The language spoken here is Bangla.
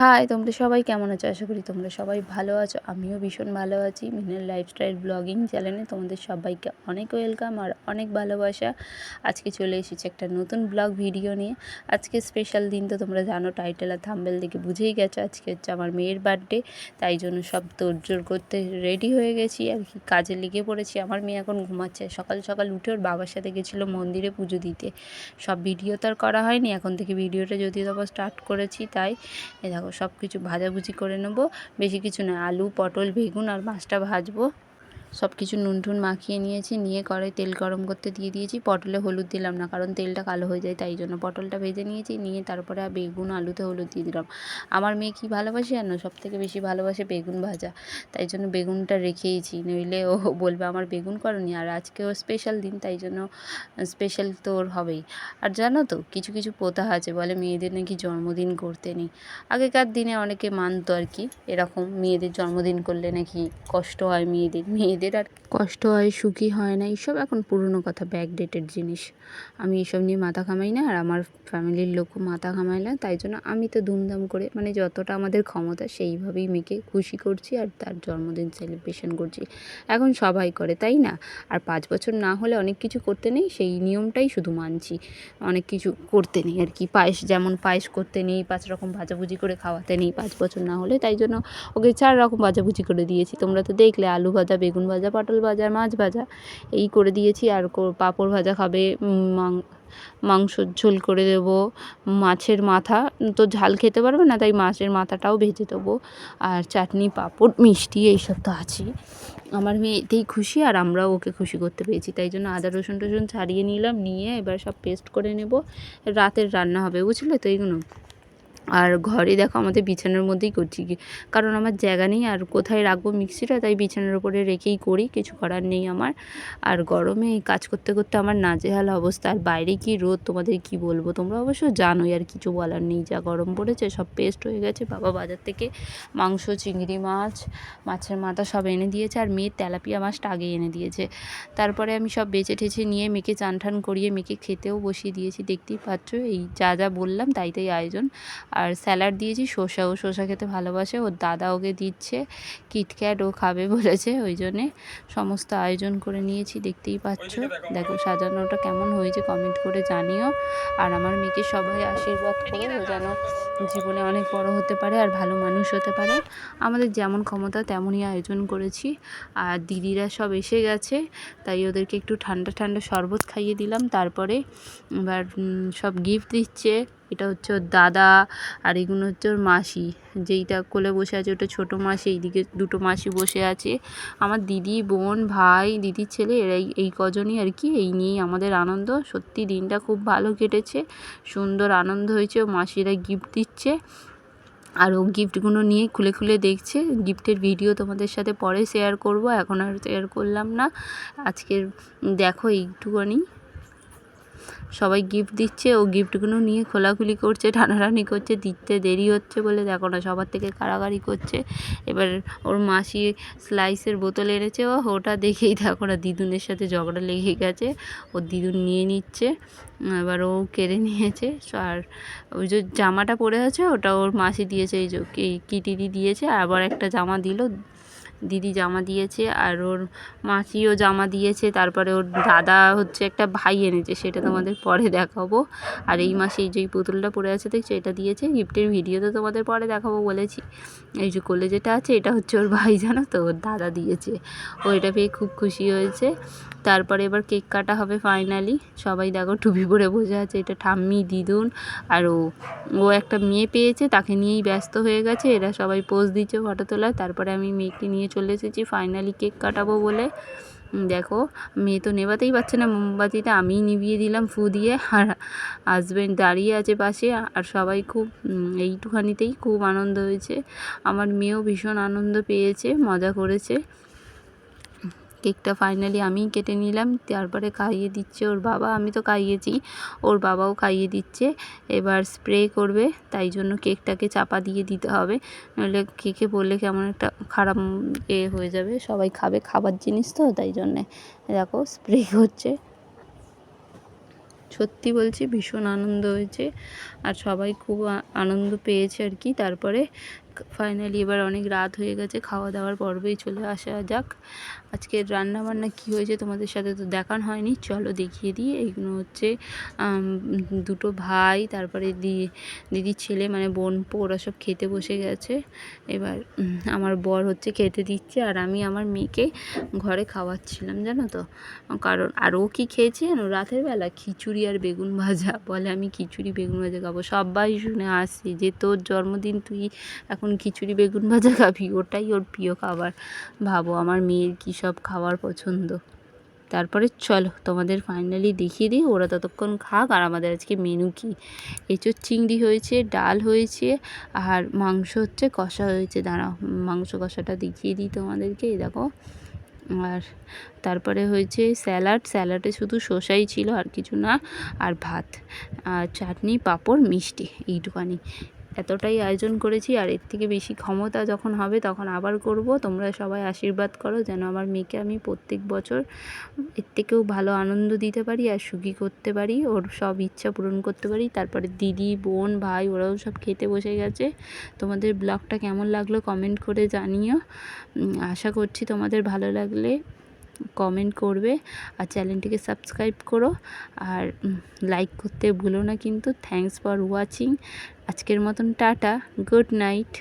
হাই, তোমরা সবাই কেমন আছো? আশা করি তোমরা সবাই ভালো আছো। আমিও ভীষণ ভালো আছি। মিনাল লাইফস্টাইল ব্লগিং চ্যানেলে তোমাদের সবাইকে অনেক ওয়েলকাম আর অনেক ভালোবাসা। আজকে চলে এসেছি একটা নতুন ব্লগ ভিডিও নিয়ে। আজকে স্পেশাল দিন তো তোমরা জানো, টাইটেল আর থাম্বনেল দেখে বুঝেই গেছো। আজকে হচ্ছে আমার মেয়ের বার্থডে, তাই জন্য সব তোড়জোড় করতে রেডি হয়ে গেছি আর কি, কাজে লেগে পড়েছি। আমার মেয়ে এখন ঘুমাচ্ছে। সকাল সকাল উঠে ওর বাবার সাথে গেছিলো মন্দিরে পুজো দিতে। সব ভিডিও তো আর করা হয়নি, এখন থেকে ভিডিওটা যদিও তখন স্টার্ট করেছি। তাই দেখো সব কিছু ভাজাভুজি করে নেবো, বেশি কিছু না, আলু পটল বেগুন আর মাছটা ভাজবো। সব কিছু নুন টুন মাখিয়ে নিয়েছি, নিয়ে কড়াই তেল গরম করতে দিয়ে দিয়েছি। পটলে হলুদ দিলাম না, কারণ তেলটা কালো হয়ে যায়, তাই জন্য পটলটা ভেজে নিয়েছি। নিয়ে তারপরে বেগুন আলুতে হলুদ দিয়ে দিলাম। আমার মেয়ে কী ভালোবাসে জানো, সবথেকে বেশি ভালোবাসে বেগুন ভাজা, তাই জন্য বেগুনটা রেখেইছি, নইলে ও বলবে আমার বেগুন করনি। আর আজকেও স্পেশাল দিন, তাই জন্য স্পেশাল তো ওর হবেই। আর জানো তো, কিছু কিছু প্রথা আছে, বলে মেয়েদের নাকি জন্মদিন করতে নেই। আগেকার দিনে অনেকে মানতো আর কি, এরকম মেয়েদের জন্মদিন করলে নাকি কষ্ট হয়, মেয়েদের আর কষ্ট হয়, সুখী হয় না। এইসব এখন পুরনো কথা, ব্যাকডেটেড জিনিস। আমি এসব নিয়ে মাথা ঘামাই না, আর আমার ফ্যামিলির লোকও মাথা ঘামায় না। তাই জন্য আমি তো ধুমধাম করে, মানে যতটা আমাদের ক্ষমতা সেইভাবেই মেয়েকে খুশি করছি আর তার জন্মদিন সেলিব্রেশন করছি। এখন সবাই করে, তাই না? আর 5 বছর না হলে অনেক কিছু করতে নেই, সেই নিয়মটাই শুধু মানছি। অনেক কিছু করতে নেই আর কি, যেমন পায়েস করতে নেই, 5 রকম ভাজাভুজি করে খাওয়াতে নেই 5 বছর না হলে। তাই জন্য ওকে 4 রকম ভাজাভুজি করে দিয়েছি। তোমরা তো দেখলে, আলু ভাজা, বেগুন ভাজা, পটল ভাজা, মাছ ভাজা, এই করে দিয়েছি। আর পাঁপড় ভাজা খাবে, মাংসর ঝোল করে দেবো, মাছের মাথা তো ঝাল খেতে পারবে না, তাই মাছের মাথাটাও ভেজে দেবো। আর চাটনি, পাঁপড়, মিষ্টি, এইসব তো আছেই। আমার মেয়ে এতেই খুশি, আর আমরাও ওকে খুশি করতে পেরেছি। তাই জন্য আদা রসুন টসুন ছাড়িয়ে নিলাম, নিয়ে এবার সব পেস্ট করে নেব। রাতের রান্না হবে, বুঝলে তো এইগুলো। আর ঘরে দেখো আমাদের বিছানার মধ্যেই করছি, কারণ আমার জায়গা নেই আর কোথায় রাখবো মিক্সিটা, তাই বিছানার উপরে রেখেই করি, কিছু করার নেই আমার। আর গরমে এই কাজ করতে করতে আমার নাজেহাল অবস্থা। আর বাইরে কি রোদ, তোমাদের কি বলবো, তোমরা অবশ্য জানোই, আর কিছু বলার নেই। যা গরম পড়েছে, সব পেস্ট হয়ে গেছে। বাবা বাজার থেকে মাংস, চিংড়ি মাছ, মাছের মাথা সব এনে দিয়েছে, আর মেয়ের তেলাপিয়া মাছটা আগে এনে দিয়েছে। তারপরে আমি সব বেছে টেছে নিয়ে মেয়েকে চান ঠান করিয়ে মেয়েকে খেতেও বসিয়ে দিয়েছি। দেখতেই পাচ্ছ, এই যা যা বললাম তাই তাই আয়োজন। আর স্যালাড দিয়েছি, ও শসা খেতে ভালোবাসে, ওর দাদা ওকে দিচ্ছে কিটক্যাট, ও খাবে বলেছে, ওই জন্যে সমস্ত আয়োজন করে নিয়েছি। দেখতেই পাচ্ছ, দেখো সাজানোটা কেমন হয়েছে কমেন্ট করে জানিও। আর আমার মেয়েকে সবাই আশীর্বাদ করো, ও যেন জীবনে অনেক বড় হতে পারে আর ভালো মানুষ হতে পারে। আমাদের যেমন ক্ষমতা তেমনই আয়োজন করেছি। আর দিদিরা সব এসে গেছে, তাই ওদেরকে একটু ঠান্ডা ঠান্ডা শরবত খাইয়ে দিলাম। তারপরে এবার সব গিফট দিচ্ছে। এটা হচ্ছে ওর দাদা, আর এগুলো হচ্ছে ওর মাসি, যেইটা কোলে বসে আছে ওটা ছোটো মাসি, এইদিকে 2টো মাসি বসে আছে। আমার দিদি, বোন, ভাই, দিদির ছেলে, এরাই এই কজনই আর কি। এই নিয়েই আমাদের আনন্দ। সত্যি দিনটা খুব ভালো কেটেছে, সুন্দর আনন্দ হয়েছে। ও মাসিরা গিফট দিচ্ছে, আর ও গিফটগুলো নিয়ে খুলে খুলে দেখছে। গিফটের ভিডিও তোমাদের সাথে পরে শেয়ার করব, এখন আর শেয়ার করলাম না। আজকের দেখো এইটুকুনি, সবাই গিফট দিচ্ছে, ও গিফটগুলো নিয়ে খোলাখুলি করছে, টানাটানি করছে, দিতে দেরি হচ্ছে বলে দেখো না সবার থেকে কাড়াকাড়ি করছে। এবার ওর মাসি স্লাইসের বোতল এনেছে, ওটা দেখেই দেখো না দিদুনের সাথে ঝগড়া লেগে গেছে। ওর দিদুন নিয়ে নিচ্ছে, এবার ও কেড়ে নিয়েছে। আর ওই যে জামাটা পরে আছে, ওটা ওর মাসি দিয়েছে, এই যে কিটিরি দিয়েছে। আবার একটা জামা দিল, দিদি জামা দিয়েছে, আর ওর মাসিও জামা দিয়েছে। তারপরে ওর দাদা হচ্ছে একটা ভাই এনেছে, সেটা তোমাদের পরে দেখাবো। আর এই মাসে এই যে পুতুলটা পরে আছে দেখছো, এটা দিয়েছে। গিফটের ভিডিও তো তোমাদের পরে দেখাবো বলেছি। এই যে কোলে যেটা আছে, এটা হচ্ছে ওর ভাই, জানো তো, ওর দাদা দিয়েছে। ও এটা পেয়ে খুব খুশি হয়েছে। তারপরে এবার কেক কাটা হবে ফাইনালি। সবাই দেখো টুপি পরে বসে আছে, এটা ঠাম্মি, দিদুন, আর ও একটা মেয়ে পেয়েছে, তাকে নিয়েই ব্যস্ত হয়ে গেছে। এরা সবাই পোজ দিচ্ছে ফটো তোলার। তারপরে আমি মেয়েকে নিয়ে চলে এসেছি ফাইনালি কেক কাটাবো বলে। দেখো মেয়ে তো নেভাতেই পারছে না মোমবাতিটা, আমিই নিভিয়ে দিলাম ফু দিয়ে। আর হাজব্যান্ড দাঁড়িয়ে আছে পাশে। আর সবাই খুব এইটুখানিতেই খুব আনন্দ হয়েছে। আমার মেয়েও ভীষণ আনন্দ পেয়েছে, মজা করেছে। কেকটা ফাইনালি আমিই কেটে নিলাম। তারপরে খাইয়ে দিচ্ছে ওর বাবা, আমি তো খাইয়েছি, ওর বাবাও খাইয়ে দিচ্ছে। এবার স্প্রে করবে, তাই জন্য কেকটাকে চাপা দিয়ে দিতে হবে, নইলে কেকে পড়লে কেমন একটা খারাপ হয়ে যাবে। সবাই খাবে, খাবার জিনিস তো, তাই জন্যে দেখো স্প্রে হচ্ছে। সত্যি বলছি ভীষণ আনন্দ হয়েছে আর সবাই খুব আনন্দ পেয়েছে আর কি। তারপরে ফাইনালি এবার অনেক রাত হয়ে গেছে, খাওয়া দাওয়ার পর্বেই চলে আসা যাক। আজকে রান্না বান্না কী হয়েছে তোমাদের সাথে তো দেখানো হয়নি, চলো দেখিয়ে দিই। এইগুলো হচ্ছে দুটো ভাই, তারপরে দিদির ছেলে মানে বোনপো, ওরা সব খেতে বসে গেছে। এবার আমার বর হচ্ছে খেতে দিচ্ছে আর আমি আমার মেয়েকে ঘরে খাওয়াচ্ছিলাম, জানো তো। কারণ আর ও কী খেয়েছে জানো রাতের বেলা, খিচুড়ি আর বেগুন ভাজা। বলে আমি খিচুড়ি বেগুন ভাজা খাবো। সবাই শুনে আসছে যে তোর জন্মদিন, তুই এখন খিচুড়ি বেগুন ভাজা খাবি, ওটাই ওর প্রিয় খাবার। ভাবো আমার মেয়ের কী সব খাবার পছন্দ। তারপরে চলো তোমাদের ফাইনালি দেখিয়ে দিই, ওরা ততক্ষণ খাক। আর আমাদের আজকে মেনু কি, এঁচোড় চিংড়ি হয়েছে, ডাল হয়েছে আর মাংস হচ্ছে কষা হয়েছে। দাঁড়াও মাংস কষাটা দেখিয়ে দিই তোমাদেরকে, এই দেখো। আর তারপরে হয়েছে স্যালাডে শুধু শসাই ছিল আর কিছু না, আর ভাত আর চাটনি পাঁপড় মিষ্টি, এইটুখানি। এতটাই আয়োজন করেছি, আর এর থেকে বেশি ক্ষমতা যখন হবে তখন আবার করব। তোমরা সবাই আশীর্বাদ করো যেন আমার মেয়েকে আমি প্রত্যেক বছর এর থেকেও ভালো আনন্দ দিতে পারি আর সুখী করতে পারি, ওর সব ইচ্ছা পূরণ করতে পারি। তারপরে দিদি, বোন, ভাই ওরাও সব খেতে বসে গেছে। তোমাদের ব্লগটা কেমন লাগলো কমেন্ট করে জানিও। আশা করছি তোমাদের ভালো লাগলে কমেন্ট করবে আর চ্যানেলটিকে সাবস্ক্রাইব করো আর লাইক করতে ভুলো না কিন্তু। Thanks for watching. আজকের মতন টাটা, গুড নাইট।